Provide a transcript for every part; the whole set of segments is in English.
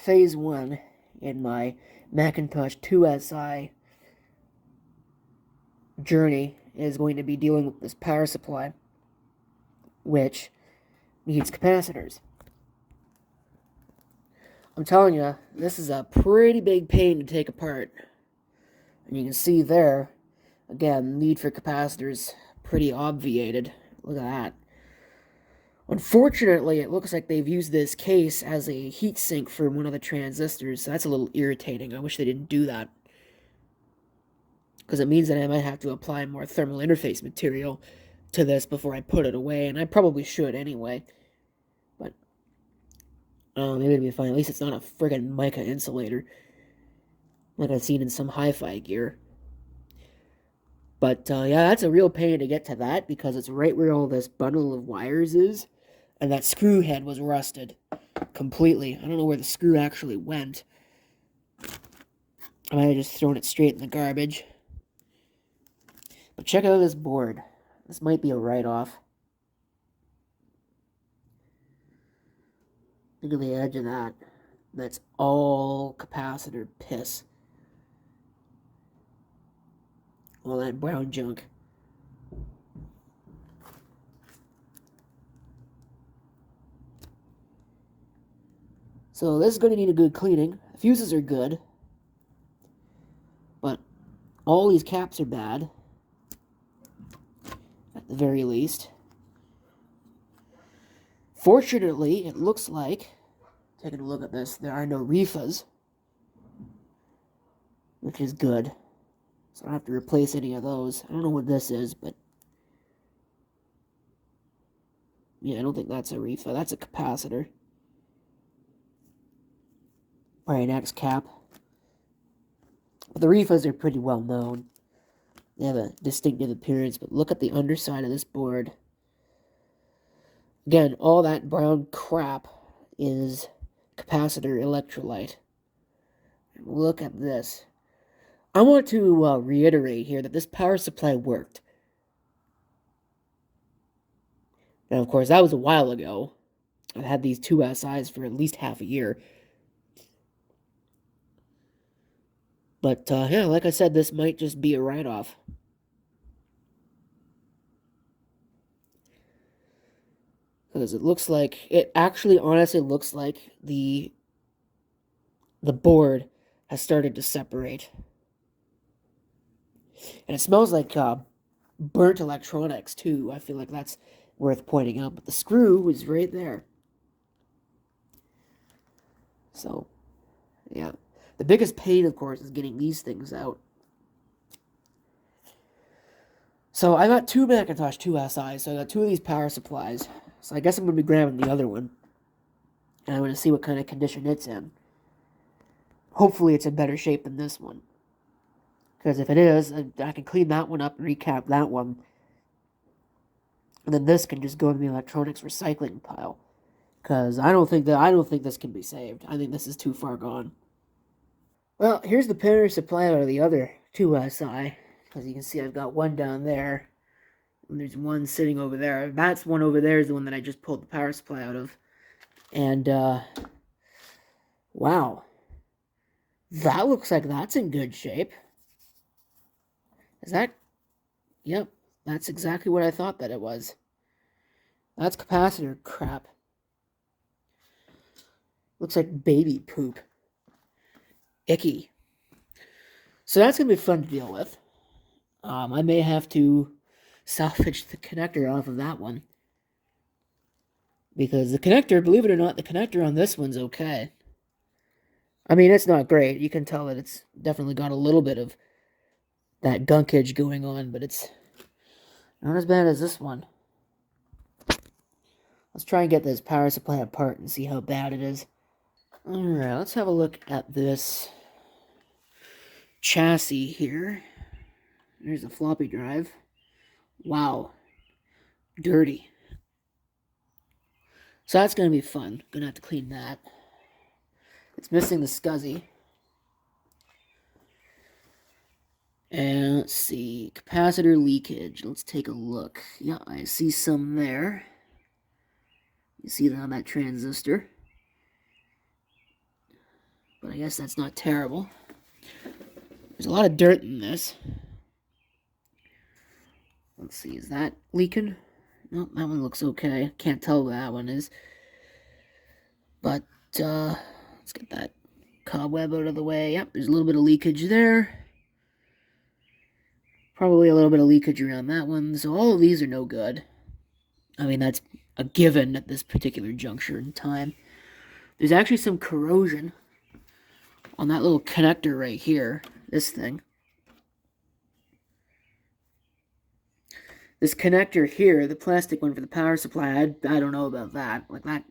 phase 1 in my Macintosh 2SI journey is going to be dealing with this power supply, which needs capacitors. I'm telling you, this is a pretty big pain to take apart. And you can see there, again, need for capacitors pretty obviated. Look at that. Unfortunately, it looks like they've used this case as a heatsink for one of the transistors, so that's a little irritating. I wish they didn't do that, because it means that I might have to apply more thermal interface material to this before I put it away, and I probably should anyway. But maybe it'll be fine. At least it's not a friggin' mica insulator like I've seen in some hi-fi gear. But yeah, that's a real pain to get to that, because it's right where all this bundle of wires is, and that screw head was rusted completely. I don't know where the screw actually went. I might have just thrown it straight in the garbage. But check out this board. This might be a write-off. Look at the edge of that. That's all capacitor piss. All that brown junk. So this is going to need a good cleaning. The fuses are good, but all these caps are bad, at the very least. Fortunately, it looks like, taking a look at this, there are no refas, which is good. So I don't have to replace any of those. I don't know what this is, but yeah, I don't think that's a refa. That's a capacitor. Alright, next cap. But the refas are pretty well known. They have a distinctive appearance, but look at the underside of this board. Again, all that brown crap is capacitor electrolyte. Look at this. I want to reiterate here that this power supply worked. Now, of course, that was a while ago. I've had these 2SIs for at least half a year. But, yeah, like I said, this might just be a write-off. Because it looks like, it actually honestly looks like the board has started to separate. And it smells like burnt electronics, too. I feel like that's worth pointing out. But the screw is right there. So, yeah. The biggest pain, of course, is getting these things out. So I got two Macintosh 2SIs, so I got two of these power supplies. So I guess I'm going to be grabbing the other one. And I'm going to see what kind of condition it's in. Hopefully it's in better shape than this one. Because if it is, I can clean that one up and recap that one. And then this can just go in the electronics recycling pile. Because I don't think this can be saved. I think this is too far gone. Well, here's the power supply out of the other 2SI. As you can see, I've got one down there. And there's one sitting over there. That's one over there is the one that I just pulled the power supply out of. And, wow. That looks like that's in good shape. Is that? Yep, that's exactly what I thought that it was. That's capacitor crap. Looks like baby poop. Icky. So that's going to be fun to deal with. I may have to salvage the connector off of that one. Because the connector, believe it or not, the connector on this one's okay. I mean, it's not great. You can tell that it's definitely got a little bit of that gunkage going on, but it's not as bad as this one. Let's try and get this power supply apart and see how bad it is. Alright, let's have a look at this chassis here. There's a floppy drive. Wow. Dirty. So that's going to be fun. Gonna have to clean that. It's missing the SCSI. And let's see. Capacitor leakage. Let's take a look. Yeah, I see some there. You see that on that transistor. I guess that's not terrible. There's a lot of dirt in this. Let's see, is that leaking? Nope, that one looks okay. Can't tell what that one is. But, let's get that cobweb out of the way. Yep, there's a little bit of leakage there. Probably a little bit of leakage around that one. So all of these are no good. I mean, that's a given at this particular juncture in time. There's actually some corrosion on that little connector right here. This thing. This connector here, the plastic one for the power supply, I don't know about that. Like that,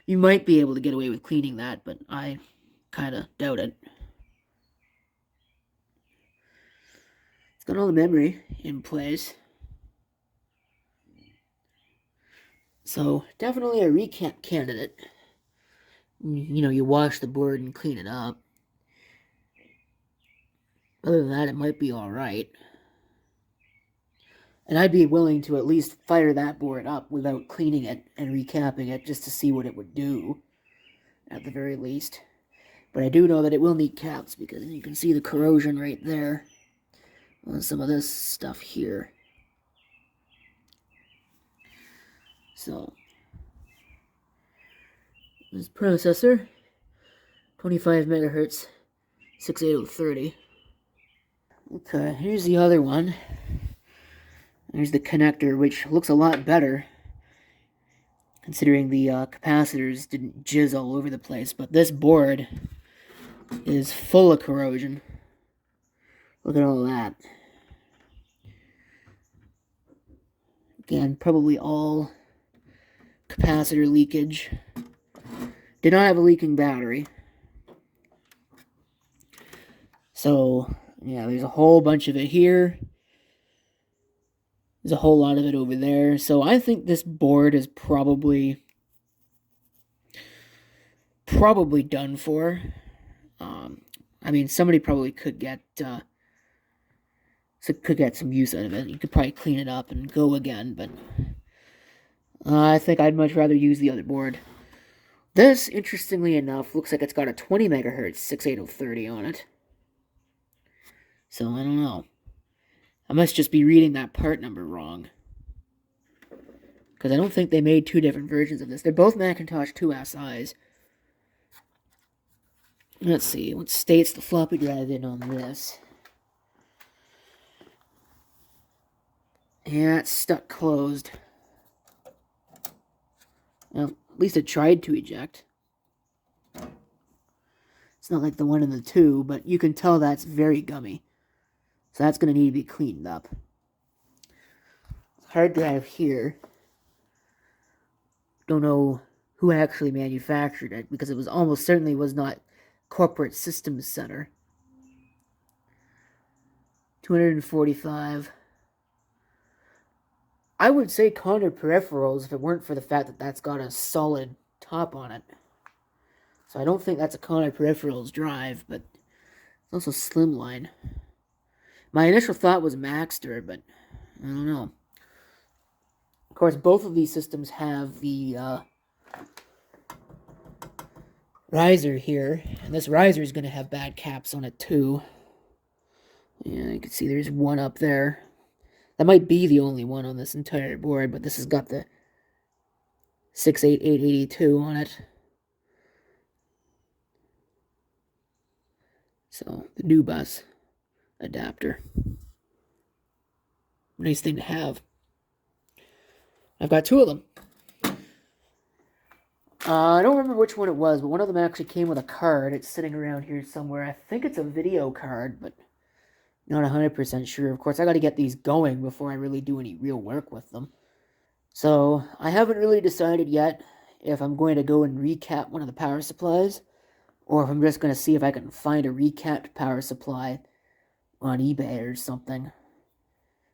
you might be able to get away with cleaning that, but I kind of doubt it. It's got all the memory in place. So, definitely a recap candidate. You know, you wash the board and clean it up. Other than that, it might be alright. And I'd be willing to at least fire that board up without cleaning it and recapping it just to see what it would do, at the very least. But I do know that it will need caps because you can see the corrosion right there on some of this stuff here. So, this processor, 25 megahertz, 68030. Okay, here's the other one. There's the connector, which looks a lot better, considering the capacitors didn't jizz all over the place. But this board is full of corrosion. Look at all that. Again, probably all capacitor leakage. Did not have a leaking battery. So, yeah, there's a whole bunch of it here. There's a whole lot of it over there. So I think this board is probably done for. I mean, somebody probably could get some use out of it. You could probably clean it up and go again, but I think I'd much rather use the other board. This, interestingly enough, looks like it's got a 20 megahertz 68030 on it. So I don't know. I must just be reading that part number wrong. Because I don't think they made two different versions of this. They're both Macintosh 2SIs. Let's see, what state's the floppy drive in on this? Yeah, it's stuck closed. Well, at least it tried to eject. It's not like the one in the 2, but you can tell that's very gummy. So that's going to need to be cleaned up. Hard drive here. Don't know who actually manufactured it, because it was almost certainly was not Corporate Systems Center. 245. I would say Connor Peripherals if it weren't for the fact that that's got a solid top on it. So I don't think that's a Connor Peripherals drive, but it's also Slimline. My initial thought was Maxter, but I don't know. Of course, both of these systems have the riser here, and this riser is going to have bad caps on it too. Yeah, you can see there's one up there. That might be the only one on this entire board, but this has got the 68882 on it. So, the new bus adapter. Nice thing to have. I've got two of them. I don't remember which one it was, but one of them actually came with a card. It's sitting around here somewhere. I think it's a video card, but not 100% sure. Of course, I got to get these going before I really do any real work with them. So, I haven't really decided yet if I'm going to go and recap one of the power supplies, or if I'm just going to see if I can find a recapped power supply on eBay or something,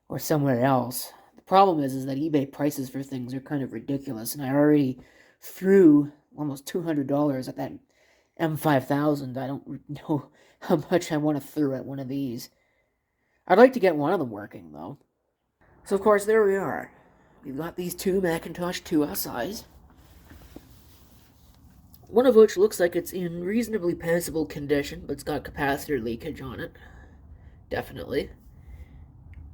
or somewhere else. The problem is that eBay prices for things are kind of ridiculous, and I already threw almost $200 at that M5000. I don't know how much I want to throw at one of these. I'd like to get one of them working, though. So, of course, there we are. We've got these two Macintosh 2SIs. One of which looks like it's in reasonably passable condition, but it's got capacitor leakage on it. Definitely.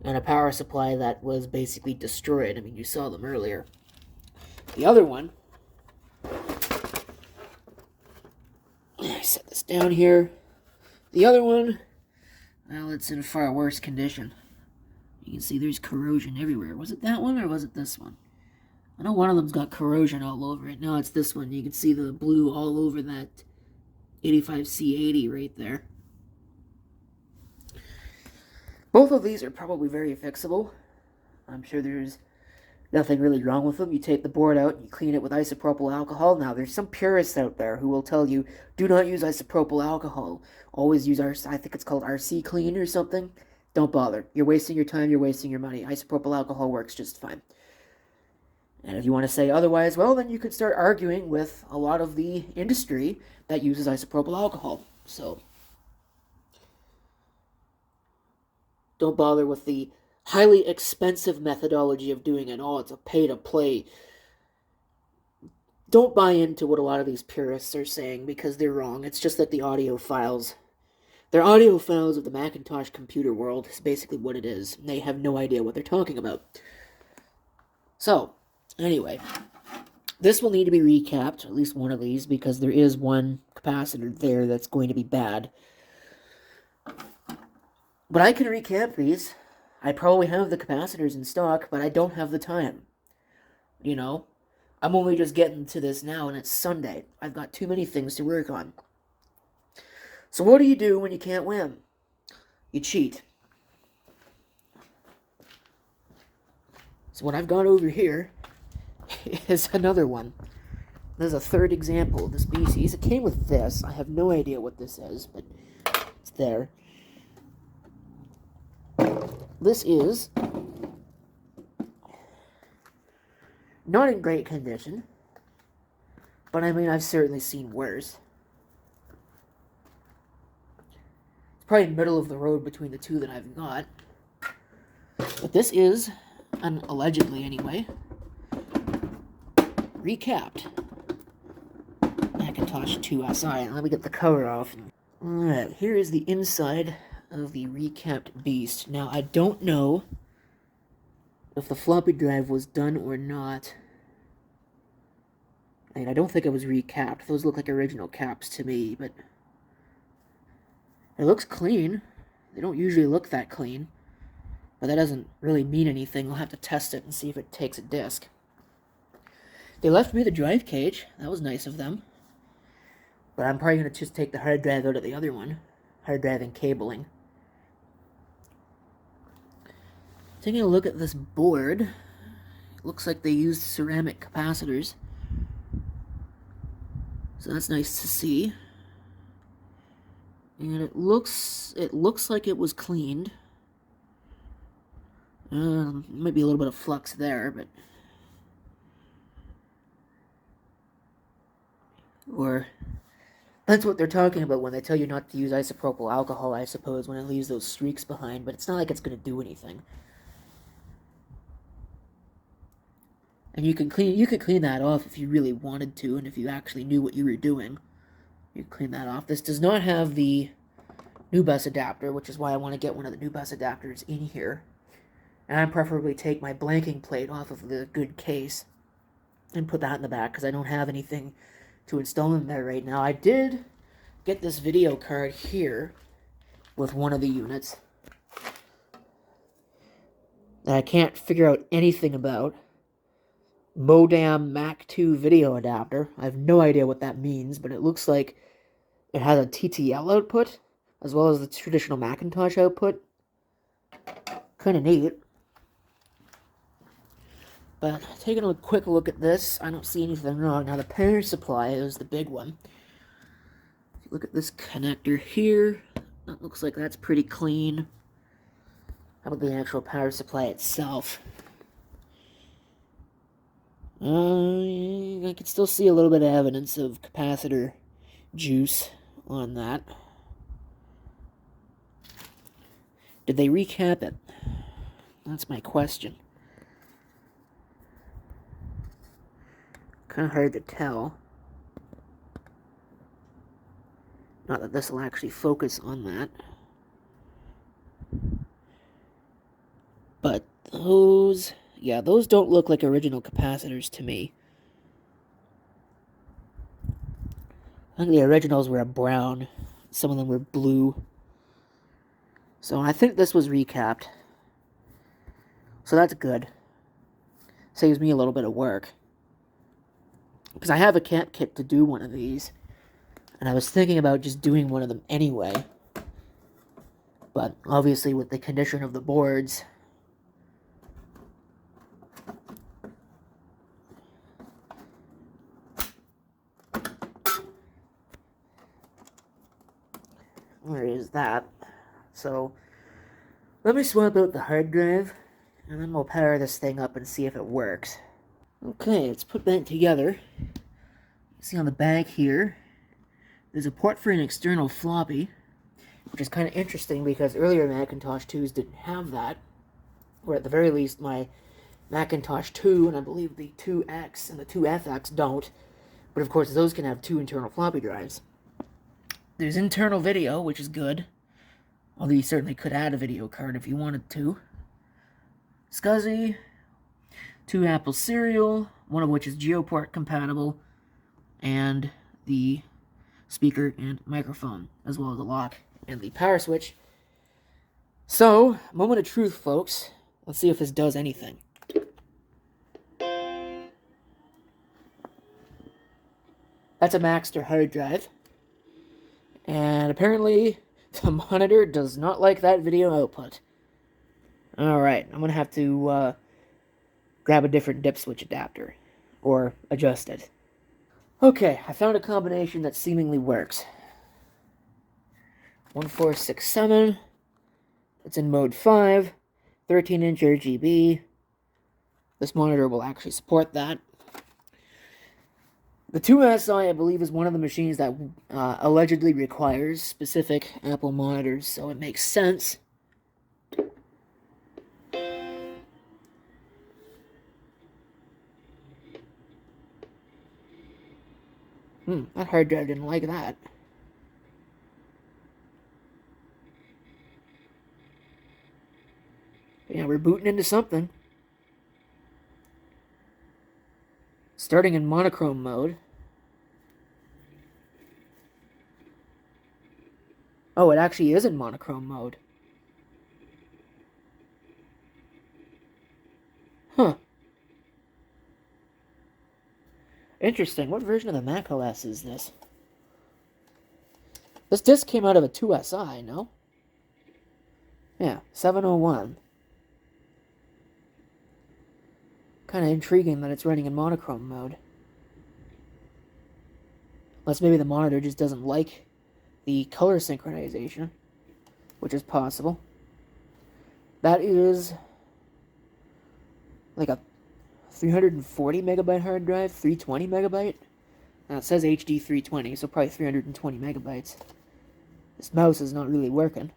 And a power supply that was basically destroyed. I mean, you saw them earlier. The other one, I set this down here. The other one, well, it's in far worse condition. You can see there's corrosion everywhere. Was it that one or was it this one? I know one of them's got corrosion all over it. No, it's this one. You can see the blue all over that 85C80 right there. Both of these are probably very fixable. I'm sure there's nothing really wrong with them. You take the board out and you clean it with isopropyl alcohol. Now, there's some purists out there who will tell you, do not use isopropyl alcohol. Always use I think it's called RC Clean or something. Don't bother. You're wasting your time, you're wasting your money. Isopropyl alcohol works just fine. And if you want to say otherwise, well, then you could start arguing with a lot of the industry that uses isopropyl alcohol. So, don't bother with the highly expensive methodology of doing it. Oh, it's a pay-to-play. Don't buy into what a lot of these purists are saying because they're wrong. It's just that the audio files, they're audio files of the Macintosh computer world is basically what it is. They have no idea what they're talking about. So, anyway, this will need to be recapped, at least one of these, because there is one capacitor there that's going to be bad. But I can recap these. I probably have the capacitors in stock, but I don't have the time. You know? I'm only just getting to this now, and it's Sunday. I've got too many things to work on. So what do you do when you can't win? You cheat. So what I've got over here is another one. There's a third example of the species. It came with this. I have no idea what this is, but it's there. This is not in great condition, but I mean, I've certainly seen worse. It's probably middle of the road between the two that I've got. But this is, allegedly anyway, recapped Macintosh 2SI. Let me get the cover off. Alright, here is the inside of the recapped beast. Now, I don't know if the floppy drive was done or not. I mean, I don't think it was recapped. Those look like original caps to me, but it looks clean. They don't usually look that clean, but that doesn't really mean anything. I'll have to test it and see if it takes a disc. They left me the drive cage. That was nice of them. But I'm probably going to just take the hard drive out of the other one. Hard drive and cabling. Taking a look at this board, it looks like they used ceramic capacitors. So that's nice to see. And it looks like it was cleaned. Might be a little bit of flux there, but or that's what they're talking about when they tell you not to use isopropyl alcohol, I suppose, when it leaves those streaks behind, but it's not like it's going to do anything. And you could clean that off if you really wanted to, and if you actually knew what you were doing. You clean that off. This does not have the new bus adapter, which is why I want to get one of the new bus adapters in here. And I'd preferably take my blanking plate off of the good case and put that in the back, because I don't have anything to install in there right now. I did get this video card here with one of the units that I can't figure out anything about. Modem Mac 2 video adapter. I have no idea what that means, but it looks like it has a TTL output, as well as the traditional Macintosh output. Kind of neat. But taking a quick look at this, I don't see anything wrong. Now the power supply is the big one. If you look at this connector here, that looks like that's pretty clean. How about the actual power supply itself? I can still see a little bit of evidence of capacitor juice on that. Did they recap it? That's my question. Kind of hard to tell. Not that this will actually focus on that. But those, yeah, those don't look like original capacitors to me. I think the originals were brown. Some of them were blue. So I think this was recapped. So that's good. Saves me a little bit of work. Because I have a cap kit to do one of these. And I was thinking about just doing one of them anyway. But obviously with the condition of the boards, where is that? So let me swap out the hard drive, and then we'll power this thing up and see if it works. Okay, let's put that together. See on the back here, there's a port for an external floppy, which is kind of interesting because earlier Macintosh 2s didn't have that. Or at the very least, my Macintosh 2, and I believe the 2X and the 2FX don't. But of course, those can have 2 internal floppy drives. There's internal video, which is good. Although you certainly could add a video card if you wanted to. SCSI, 2 Apple serial, one of which is GeoPort compatible, and the speaker and microphone, as well as the lock and the power switch. So, moment of truth, folks. Let's see if this does anything. That's a Maxter hard drive. And apparently, the monitor does not like that video output. Alright, I'm going to have to grab a different dip switch adapter. Or adjust it. Okay, I found a combination that seemingly works. 1467. It's in mode 5. 13-inch RGB. This monitor will actually support that. The 2SI, I believe, is one of the machines that allegedly requires specific Apple monitors, so it makes sense. That hard drive didn't like that. But yeah, we're booting into something. Starting in monochrome mode. Oh, it actually is in monochrome mode. Huh. Interesting. What version of the Mac OS is this? This disc came out of a 2SI, no? Yeah, 701. Kind of intriguing that it's running in monochrome mode. Unless maybe the monitor just doesn't like the color synchronization, which is possible. That is like a 340 megabyte hard drive, 320 megabyte. Now it says HD 320, so probably 320 megabytes. This mouse is not really working.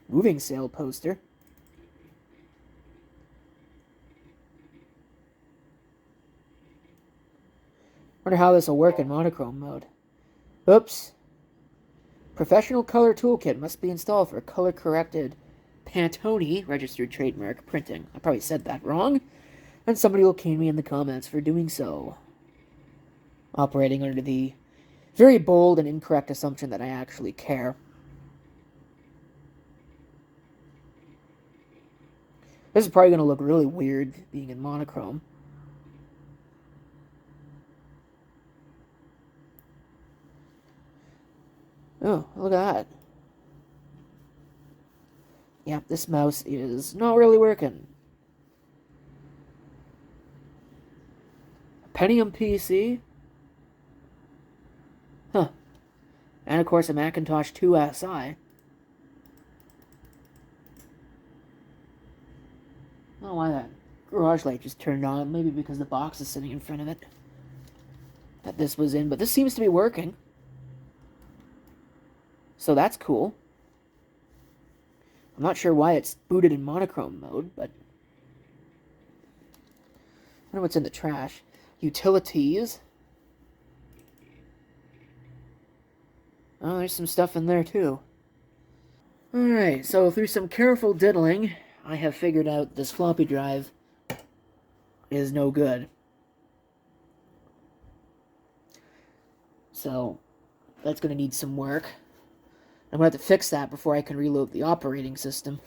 Moving sale poster. Wonder how this will work in monochrome mode. Oops. Professional color toolkit must be installed for color-corrected Pantone registered trademark printing. I probably said that wrong, and somebody will cane me in the comments for doing so. Operating under the very bold and incorrect assumption that I actually care. This is probably going to look really weird being in monochrome. Oh, look at that. Yep, this mouse is not really working. Pentium PC? Huh. And of course a Macintosh 2SI. I don't know why that garage light just turned on. Maybe because the box is sitting in front of it that this was in. But this seems to be working. So that's cool. I'm not sure why it's booted in monochrome mode, but I wonder what's in the trash. Utilities. Oh, there's some stuff in there too. Alright, so through some careful diddling, I have figured out this floppy drive is no good. So, that's going to need some work. I'm going to have to fix that before I can reload the operating system.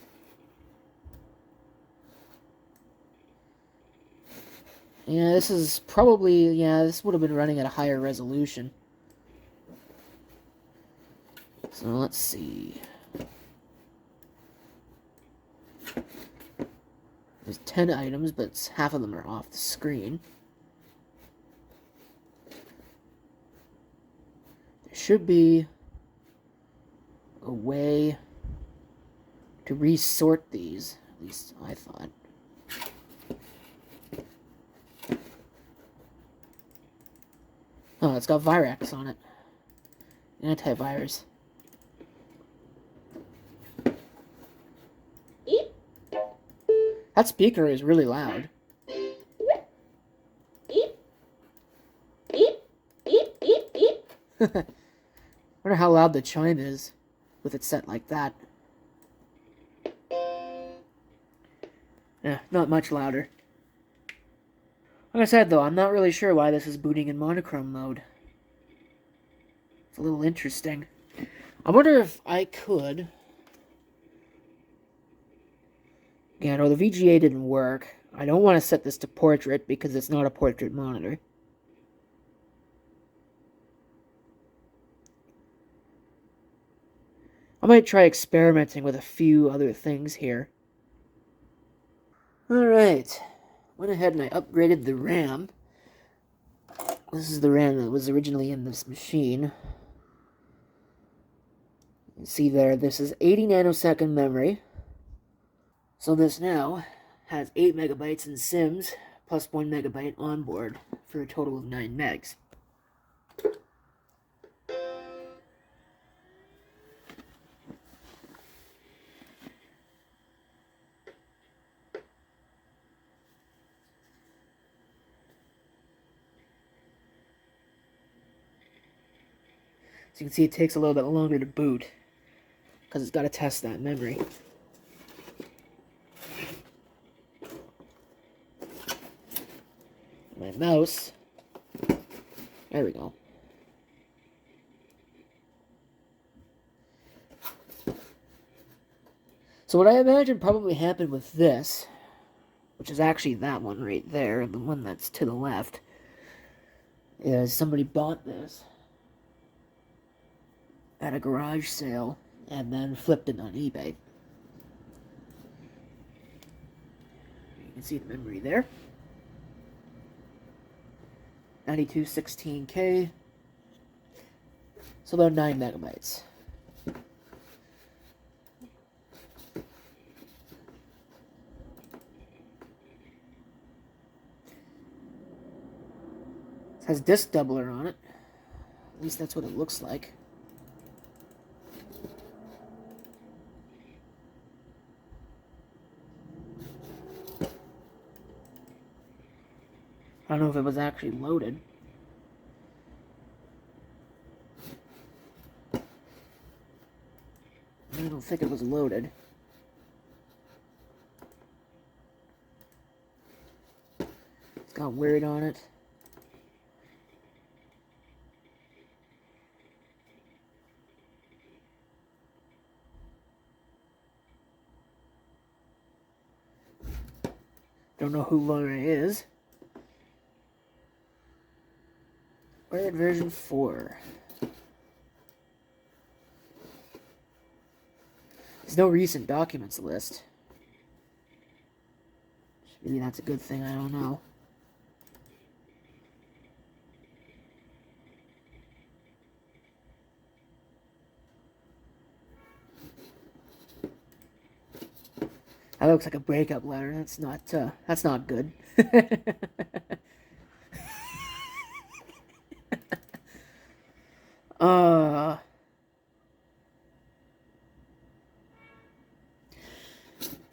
Yeah, this is probably, this would have been running at a higher resolution. So let's see. There's 10 items, but half of them are off the screen. There should be a way to resort these. At least I thought. Oh, it's got Virax on it. Antivirus. That speaker is really loud. Wonder how loud the chime is with it set like that. Yeah, not much louder. Like I said, though, I'm not really sure why this is booting in monochrome mode. It's a little interesting. I wonder if I could... Yeah, no, the VGA didn't work. I don't want to set this to portrait because it's not a portrait monitor. I might try experimenting with a few other things here. Alright. Went ahead and I upgraded the RAM. This is the RAM that was originally in this machine. You can see there, this is 80 nanosecond memory. So this now has 8 megabytes in SIMs, plus 1 megabyte on board, for a total of 9 megs. So you can see it takes a little bit longer to boot, because it's got to test that memory. My mouse. There we go. So what I imagine probably happened with this, which is actually that one right there, the one that's to the left, is somebody bought this at a garage sale and then flipped it on eBay. You can see the memory there. 9216K. So about 9 megabytes. It has disk doubler on it. At least that's what it looks like. I don't know if it was actually loaded. I don't think it was loaded. It's got Word on it. Don't know who Laura is. Word version 4. There's no recent documents list. Maybe that's a good thing, I don't know. That looks like a breakup letter. That's not good.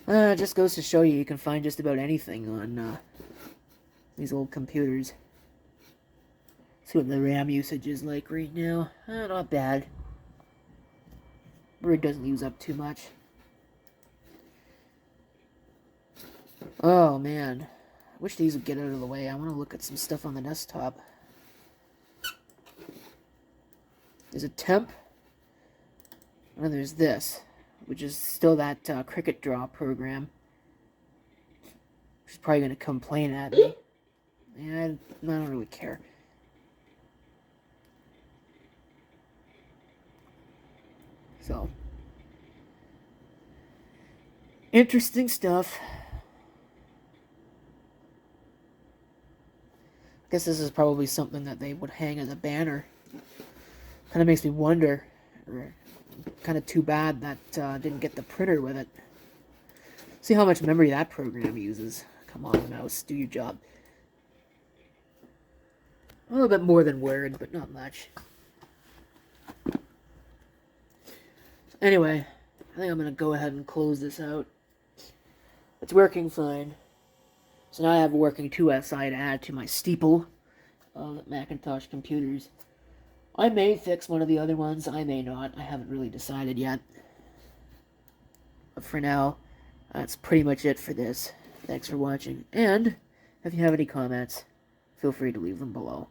It just goes to show you can find just about anything on these old computers. See what the RAM usage is like right now. Not bad. It doesn't use up too much. Oh, man. I wish these would get out of the way. I want to look at some stuff on the desktop. There's a temp. And there's this, which is still that Cricut Draw program. She's probably going to complain at me. And I don't really care. So, interesting stuff. I guess this is probably something that they would hang as a banner. Kind of makes me wonder. Kind of too bad that didn't get the printer with it. See how much memory that program uses. Come on, mouse, do your job. A little bit more than Word, but not much. Anyway, I think I'm going to go ahead and close this out. It's working fine. So now I have a working 2SI to add to my steeple of Macintosh computers. I may fix one of the other ones, I may not. I haven't really decided yet. But for now, that's pretty much it for this. Thanks for watching, and if you have any comments, feel free to leave them below.